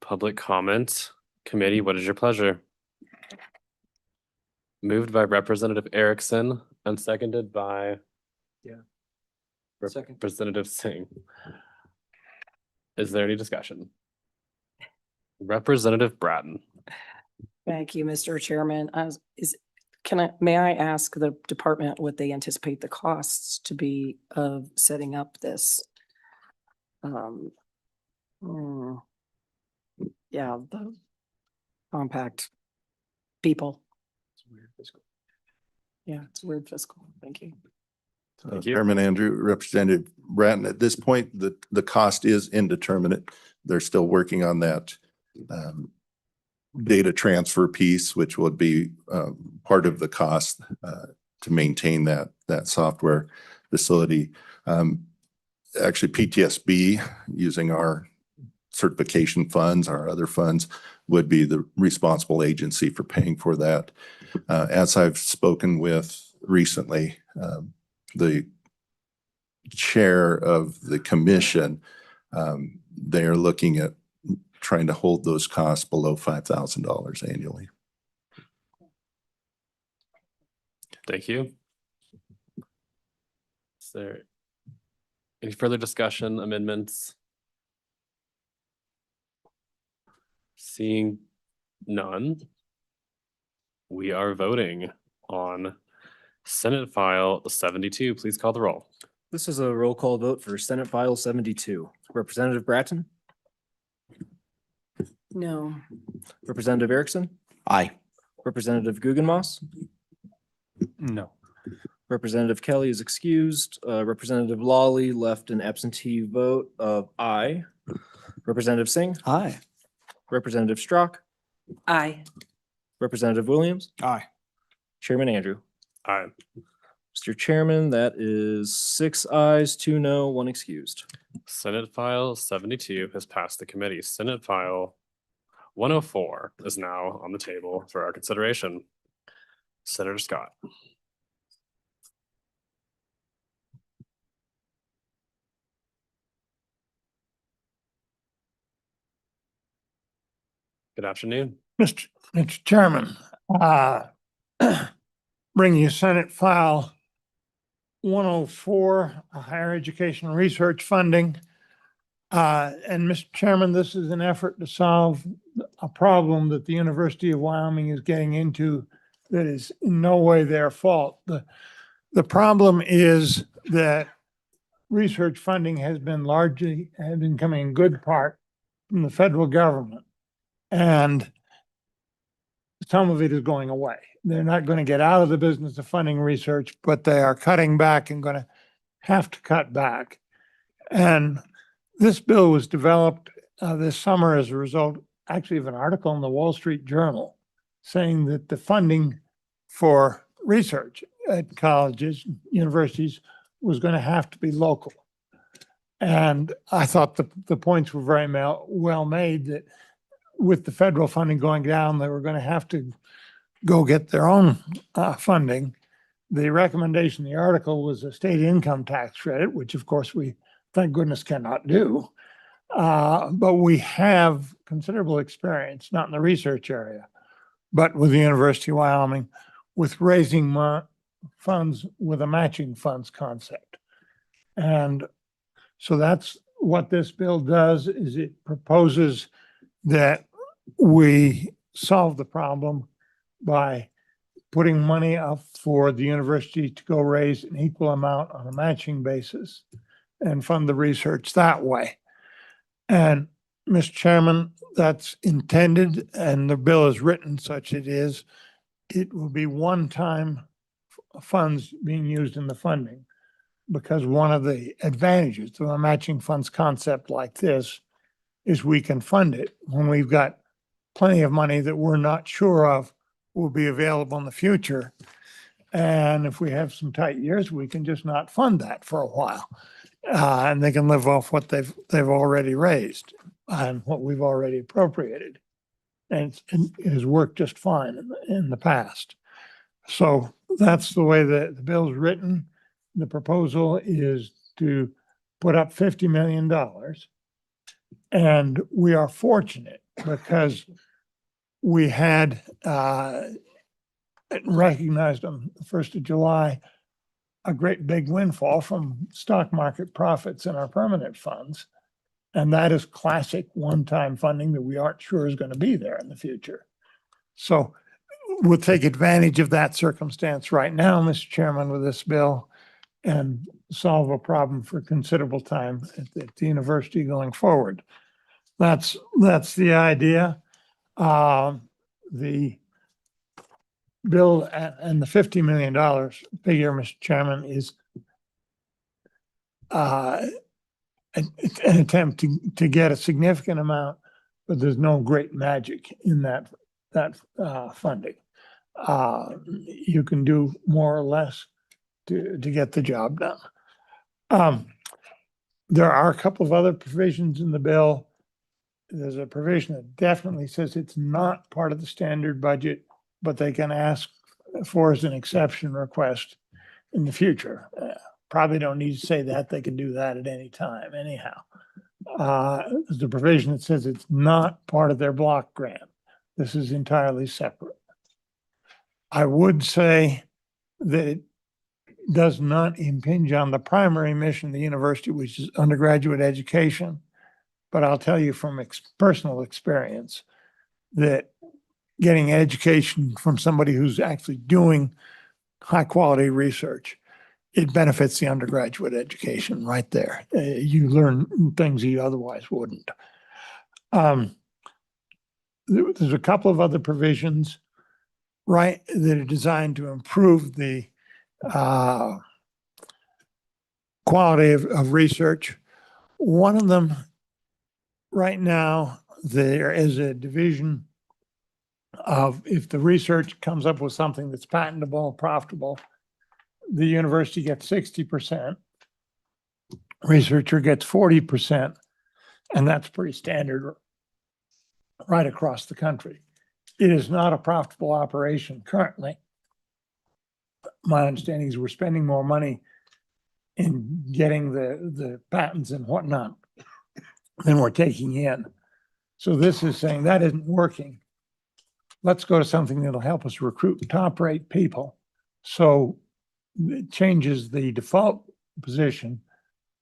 public comment. Committee, what is your pleasure? Moved by Representative Erickson and seconded by Second. Representative Singh. Is there any discussion? Representative Bratton. Thank you, Mr. Chairman. May I ask the department what they anticipate the costs to be of setting up this? Yeah, the compact people. Yeah, it's weird fiscal. Thank you. Thank you. Chairman Andrew, Representative Bratton, at this point, the cost is indeterminate. They're still working on that data transfer piece, which would be part of the cost to maintain that software facility. Actually, PTSB, using our certification funds, our other funds, would be the responsible agency for paying for that. As I've spoken with recently, the chair of the commission, they are looking at trying to hold those costs below $5,000 annually. Thank you. Is there any further discussion, amendments? Seeing none, we are voting on Senate File 72. Please call the roll. This is a roll call vote for Senate File 72. Representative Bratton, No. Representative Erickson, Aye. Representative Guggenmoss, No. Representative Kelly is excused. Representative Lawley left an absentee vote of aye. Representative Singh, Aye. Representative Strock, Aye. Representative Williams, Aye. Chairman Andrew. Aye. Mr. Chairman, that is 6 ayes, 2 no, 1 excused. Senate File 72 has passed the committee. Senate File 104 is now on the table for our consideration. Senator Scott. Good afternoon. Mr. Chairman, bring you Senate File 104, higher education research funding. And Mr. Chairman, this is an effort to solve a problem that the University of Wyoming is getting into that is in no way their fault. The problem is that research funding has been coming in good part from the federal government. And some of it is going away. They're not going to get out of the business of funding research, but they are cutting back and going to have to cut back. And this bill was developed this summer as a result, actually, of an article in the Wall Street Journal saying that the funding for research at colleges, universities, was going to have to be local. And I thought the points were very well made that with the federal funding going down, they were going to have to go get their own funding. The recommendation in the article was a state income tax credit, which of course we, thank goodness, cannot do. But we have considerable experience, not in the research area, but with the University of Wyoming, with raising funds with a matching funds concept. And so that's what this bill does, is it proposes that we solve the problem by putting money up for the university to go raise an equal amount on a matching basis and fund the research that way. And Mr. Chairman, that's intended, and the bill is written such it is. It will be one-time funds being used in the funding, because one of the advantages of a matching funds concept like this is we can fund it when we've got plenty of money that we're not sure of will be available in the future. And if we have some tight years, we can just not fund that for a while. And they can live off what they've already raised and what we've already appropriated. And it has worked just fine in the past. So that's the way the bill's written. The proposal is to put up $50 million. And we are fortunate because we had recognized on the 1st of July a great big windfall from stock market profits in our permanent funds. And that is classic one-time funding that we aren't sure is going to be there in the future. So we'll take advantage of that circumstance right now, Mr. Chairman, with this bill and solve a problem for considerable time at the university going forward. That's the idea. The bill and the $50 million figure, Mr. Chairman, is an attempt to get a significant amount, but there's no great magic in that funding. You can do more or less to get the job done. There are a couple of other provisions in the bill. There's a provision that definitely says it's not part of the standard budget, but they can ask for as an exception request in the future. Probably don't need to say that. They can do that at any time anyhow. There's a provision that says it's not part of their block grant. This is entirely separate. I would say that it does not impinge on the primary mission of the university, which is undergraduate education. But I'll tell you from personal experience that getting education from somebody who's actually doing high quality research, it benefits the undergraduate education right there. You learn things you otherwise wouldn't. There's a couple of other provisions, right, that are designed to improve the quality of research. One of them, right now, there is a division of if the research comes up with something that's patentable, profitable, the university gets 60%, researcher gets 40%, and that's pretty standard right across the country. It is not a profitable operation currently. My understanding is we're spending more money in getting the patents and whatnot than we're taking in. So this is saying that isn't working. Let's go to something that'll help us recruit top-rate people. So it changes the default position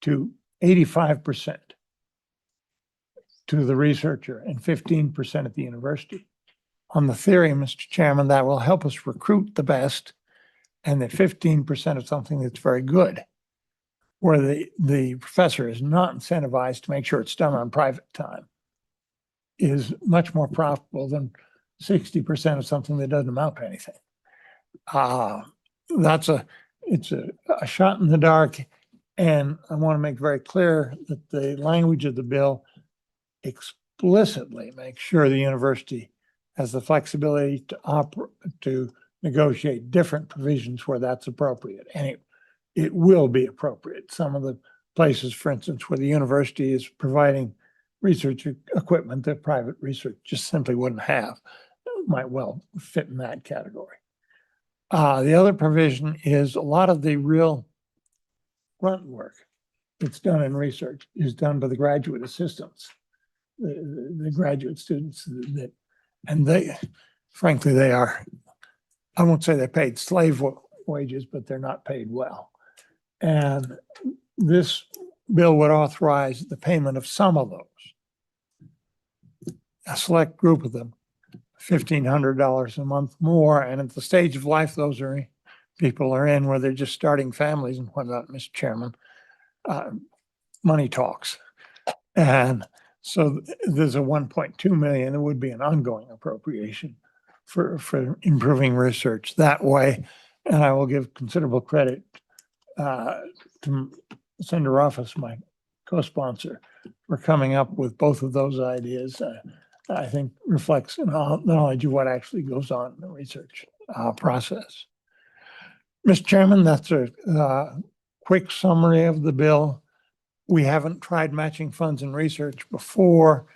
to 85% to the researcher and 15% at the university. On the theory, Mr. Chairman, that will help us recruit the best, and that 15% of something that's very good, where the professor is not incentivized to make sure it's done on private time, is much more profitable than 60% of something that doesn't amount to anything. It's a shot in the dark, and I want to make very clear that the language of the bill explicitly makes sure the university has the flexibility to negotiate different provisions where that's appropriate, and it will be appropriate. Some of the places, for instance, where the university is providing research equipment that private research just simply wouldn't have, might well fit in that category. The other provision is a lot of the real grunt work that's done in research is done by the graduate assistants, the graduate students that, and they, frankly, they are, I won't say they're paid slave wages, but they're not paid well. And this bill would authorize the payment of some of those, a select group of them, $1,500 a month more. And at the stage of life those people are in, where they're just starting families and whatnot, Mr. Chairman, money talks. And so there's a 1.2 million. It would be an ongoing appropriation for improving research that way. And I will give considerable credit to Senator Office, my co-sponsor, for coming up with both of those ideas. I think reflects knowledge of what actually goes on in the research process. Mr. Chairman, that's a quick summary of the bill. We haven't tried matching funds in research before.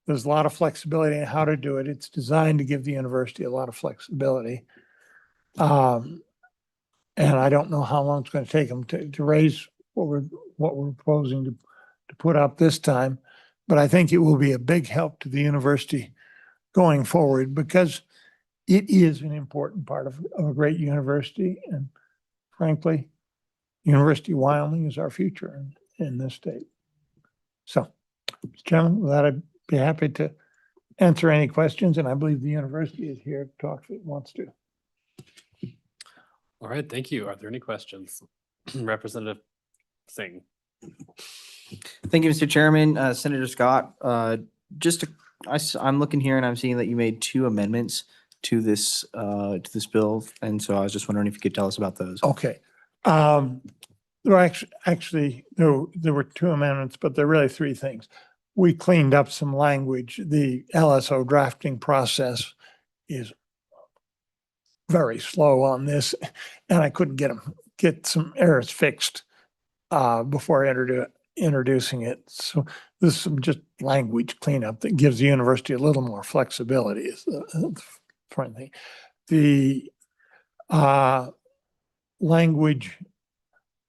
There's a lot of flexibility in how to do it. It's designed to give the university a lot of flexibility. And I don't know how long it's going to take them to raise what we're proposing to put up this time. But I think it will be a big help to the university going forward, because it is an important part of a great university. And frankly, University of Wyoming is our future in this state. So, Mr. Chairman, with that, I'd be happy to answer any questions, and I believe the university is here to talk if it wants to. All right, thank you. Are there any questions? Representative Singh. Thank you, Mr. Chairman. Senator Scott, I'm looking here and I'm seeing that you made 2 amendments to this bill. And so I was just wondering if you could tell us about those. Okay. There were actually, there were 2 amendments, but there are really 3 things. We cleaned up some language. The LSO drafting process is very slow on this, and I couldn't get some errors fixed before introducing it. So this is some just language cleanup that gives the university a little more flexibility is the front thing. The language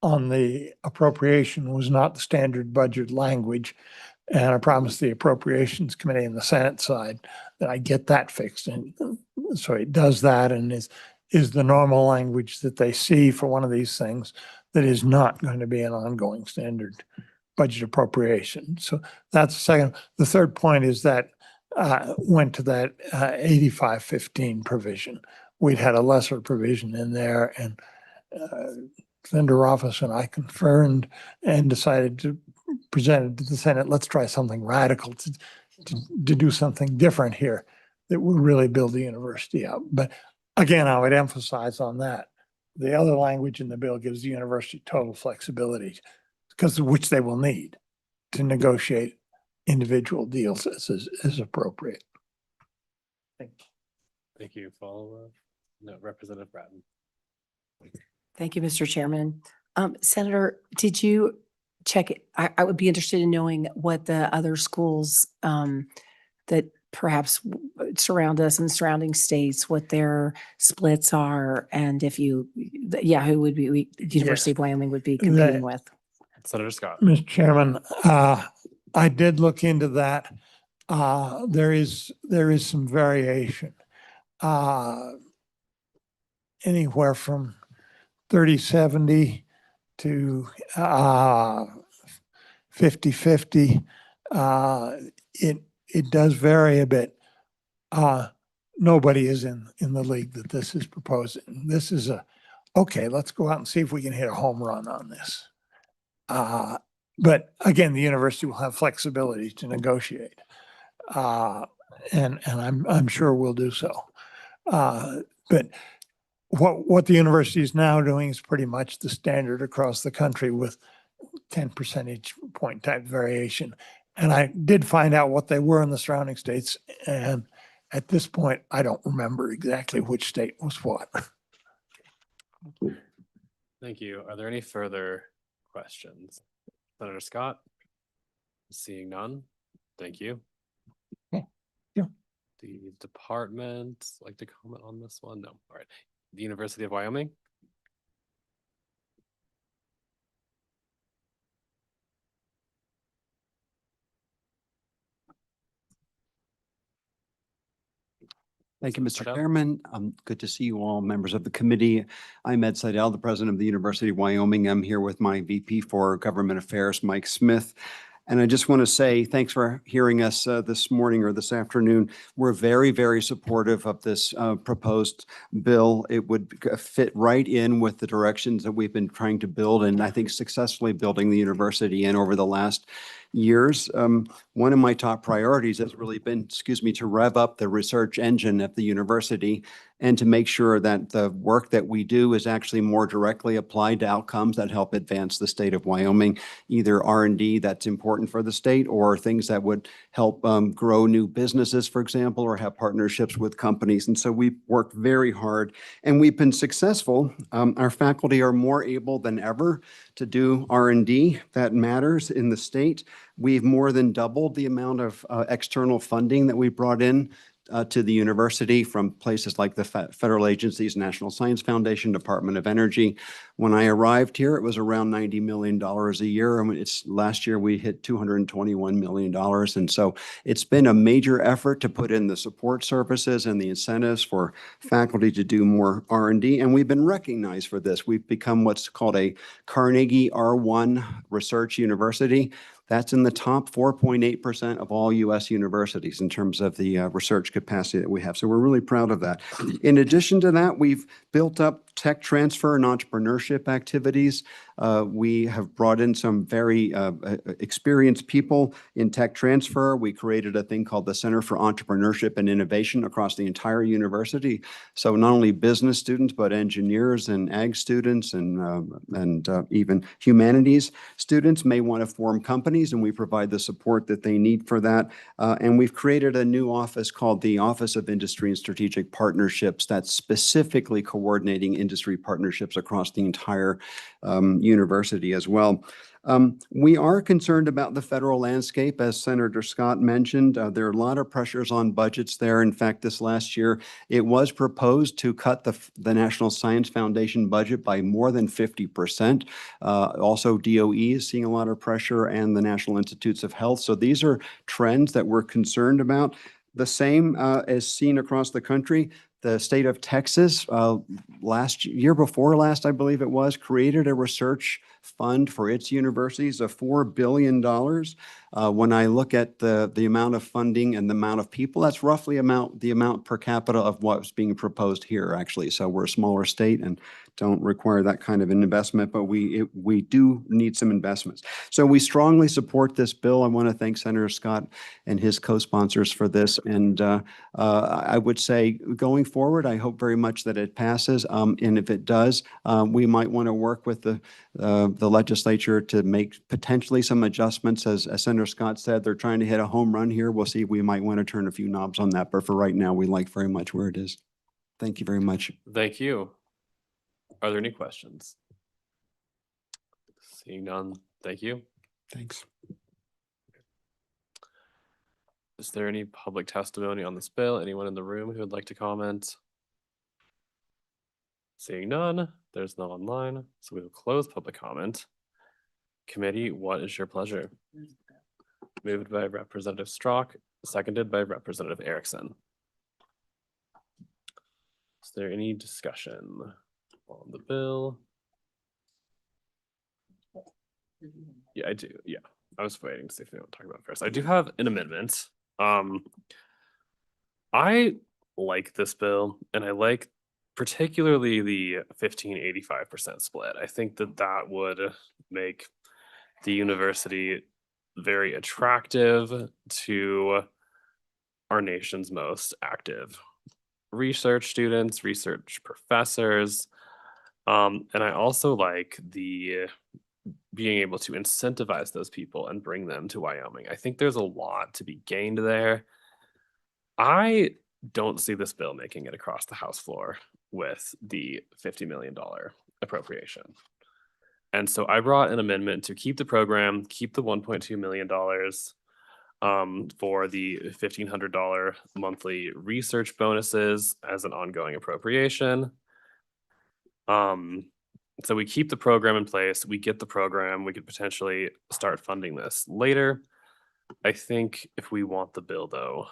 on the appropriation was not the standard budget language. And I promised the Appropriations Committee in the Senate side that I get that fixed. And so it does that and is the normal language that they see for one of these things that is not going to be an ongoing standard budget appropriation. So that's the second. The third point is that went to that 8515 provision. We'd had a lesser provision in there, and Senator Office and I confirmed and decided to present it to the Senate. Let's try something radical to do something different here that will really build the university up. But again, I would emphasize on that. The other language in the bill gives the university total flexibility, which they will need to negotiate individual deals as appropriate. Thank you. Thank you. Follow-up? No, Representative Bratton. Thank you, Mr. Chairman. Senator, did you check it? I would be interested in knowing what the other schools that perhaps surround us and surrounding states, what their splits are, and if who would be University of Wyoming would be competing with. Senator Scott. Mr. Chairman, I did look into that. There is some variation. Anywhere from 30-70 to 50-50. It does vary a bit. Nobody is in the league that this is proposing. This is okay, let's go out and see if we can hit a home run on this. But again, the university will have flexibility to negotiate. And I'm sure we'll do so. But what the university is now doing is pretty much the standard across the country with 10 percentage point type variation. And I did find out what they were in the surrounding states. And at this point, I don't remember exactly which state was what. Thank you. Are there any further questions? Senator Scott? Seeing none. Thank you. Okay. Yeah. The department like to comment on this one? No. All right. The University of Wyoming? Thank you, Mr. Chairman. Good to see you all, members of the committee. I'm Ed Seidel, the president of the University of Wyoming. I'm here with my VP for Government Affairs, Mike Smith. And I just want to say thanks for hearing us this morning or this afternoon. We're very, very supportive of this proposed bill. It would fit right in with the directions that we've been trying to build and I think successfully building the university in over the last years. One of my top priorities has really been, to rev up the research engine at the university and to make sure that the work that we do is actually more directly applied to outcomes that help advance the state of Wyoming, either R&D that's important for the state or things that would help grow new businesses, for example, or have partnerships with companies. And so we've worked very hard and we've been successful. Our faculty are more able than ever to do R&D that matters in the state. We've more than doubled the amount of external funding that we brought in to the university from places like the federal agencies, National Science Foundation, Department of Energy. When I arrived here, it was around $90 million a year. I mean, last year we hit $221 million. And so it's been a major effort to put in the support services and the incentives for faculty to do more R&D. And we've been recognized for this. We've become what's called a Carnegie R1 Research University. That's in the top 4.8% of all U.S. universities in terms of the research capacity that we have. So we're really proud of that. In addition to that, we've built up tech transfer and entrepreneurship activities. We have brought in some very experienced people in tech transfer. We created a thing called the Center for Entrepreneurship and Innovation across the entire university. So not only business students, but engineers and ag students and even humanities students may want to form companies, and we provide the support that they need for that. And we've created a new office called the Office of Industry and Strategic Partnerships that's specifically coordinating industry partnerships across the entire university as well. We are concerned about the federal landscape, as Senator Scott mentioned. There are a lot of pressures on budgets there. In fact, this last year, it was proposed to cut the National Science Foundation budget by more than 50%. Also, DOE is seeing a lot of pressure, and the National Institutes of Health. So these are trends that we're concerned about. The same as seen across the country. The state of Texas, year before last, I believe it was, created a research fund for its universities of $4 billion. When I look at the amount of funding and the amount of people, that's roughly the amount per capita of what's being proposed here, actually. So we're a smaller state and don't require that kind of an investment, but we do need some investments. So we strongly support this bill. I want to thank Senator Scott and his co-sponsors for this. And I would say going forward, I hope very much that it passes. And if it does, we might want to work with the legislature to make potentially some adjustments. As Senator Scott said, they're trying to hit a home run here. We'll see if we might want to turn a few knobs on that. But for right now, we like very much where it is. Thank you very much. Thank you. Are there any questions? Seeing none, thank you. Thanks. Is there any public testimony on this bill? Anyone in the room who would like to comment? Seeing none, there's none online, so we will close public comment. Committee, what is your pleasure? Moved by Representative Strzok, seconded by Representative Erickson. Is there any discussion on the bill? Yeah, I do. Yeah, I was waiting to see if they want to talk about it first. I do have an amendment. I like this bill, and I like particularly the 15-85% split. I think that would make the university very attractive to our nation's most active research students, research professors. And I also like the being able to incentivize those people and bring them to Wyoming. I think there's a lot to be gained there. I don't see this bill making it across the House floor with the $50 million appropriation. And so I brought an amendment to keep the program, keep the $1.2 million for the $1,500 monthly research bonuses as an ongoing appropriation. So we keep the program in place, we get the program, we could potentially start funding this later. I think if we want the bill though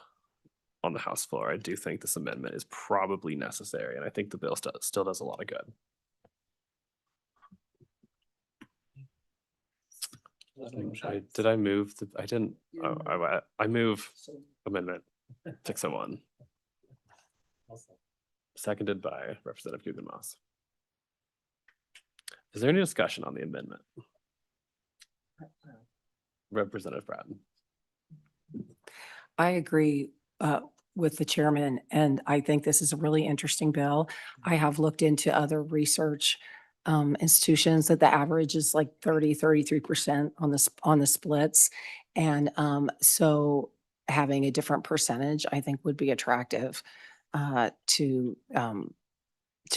on the House floor, I do think this amendment is probably necessary, and I think the bill still does a lot of good. Did I move? I didn't. Oh, I move amendment 601. Seconded by Representative Guggenmoss. Is there any discussion on the amendment? Representative Bratton. I agree with the chairman, and I think this is a really interesting bill. I have looked into other research institutions that the average is like 33% on the splits. And so having a different percentage, I think would be attractive to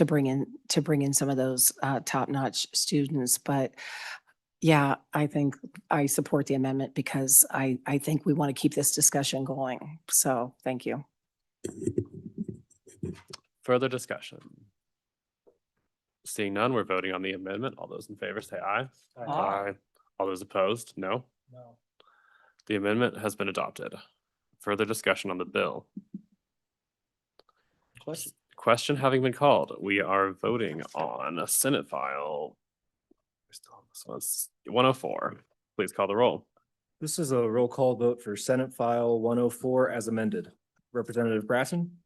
bring in some of those top-notch students. But yeah, I think I support the amendment because I think we want to keep this discussion going. So thank you. Further discussion? Seeing none, we're voting on the amendment. All those in favor say aye. Aye. All those opposed, no. No. The amendment has been adopted. Further discussion on the bill. Question having been called, we are voting on a Senate file. We're still on this one. It's 104. Please call the roll. This is a roll call vote for Senate File 104 as amended. Representative Bratton?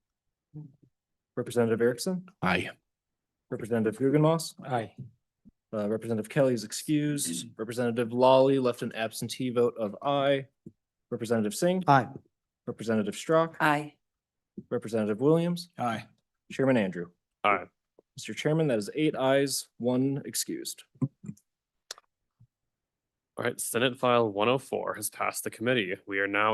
Representative Erickson? Aye. Representative Guggenmoss? Aye. Representative Kelly is excused. Representative Lawley left an absentee vote of aye. Representative Singh? Aye. Representative Strzok? Aye. Representative Williams? Aye. Chairman Andrew? Aye. Mr. Chairman, that is 8 ayes, 1 excused. All right, Senate File 104 has passed the committee. We are now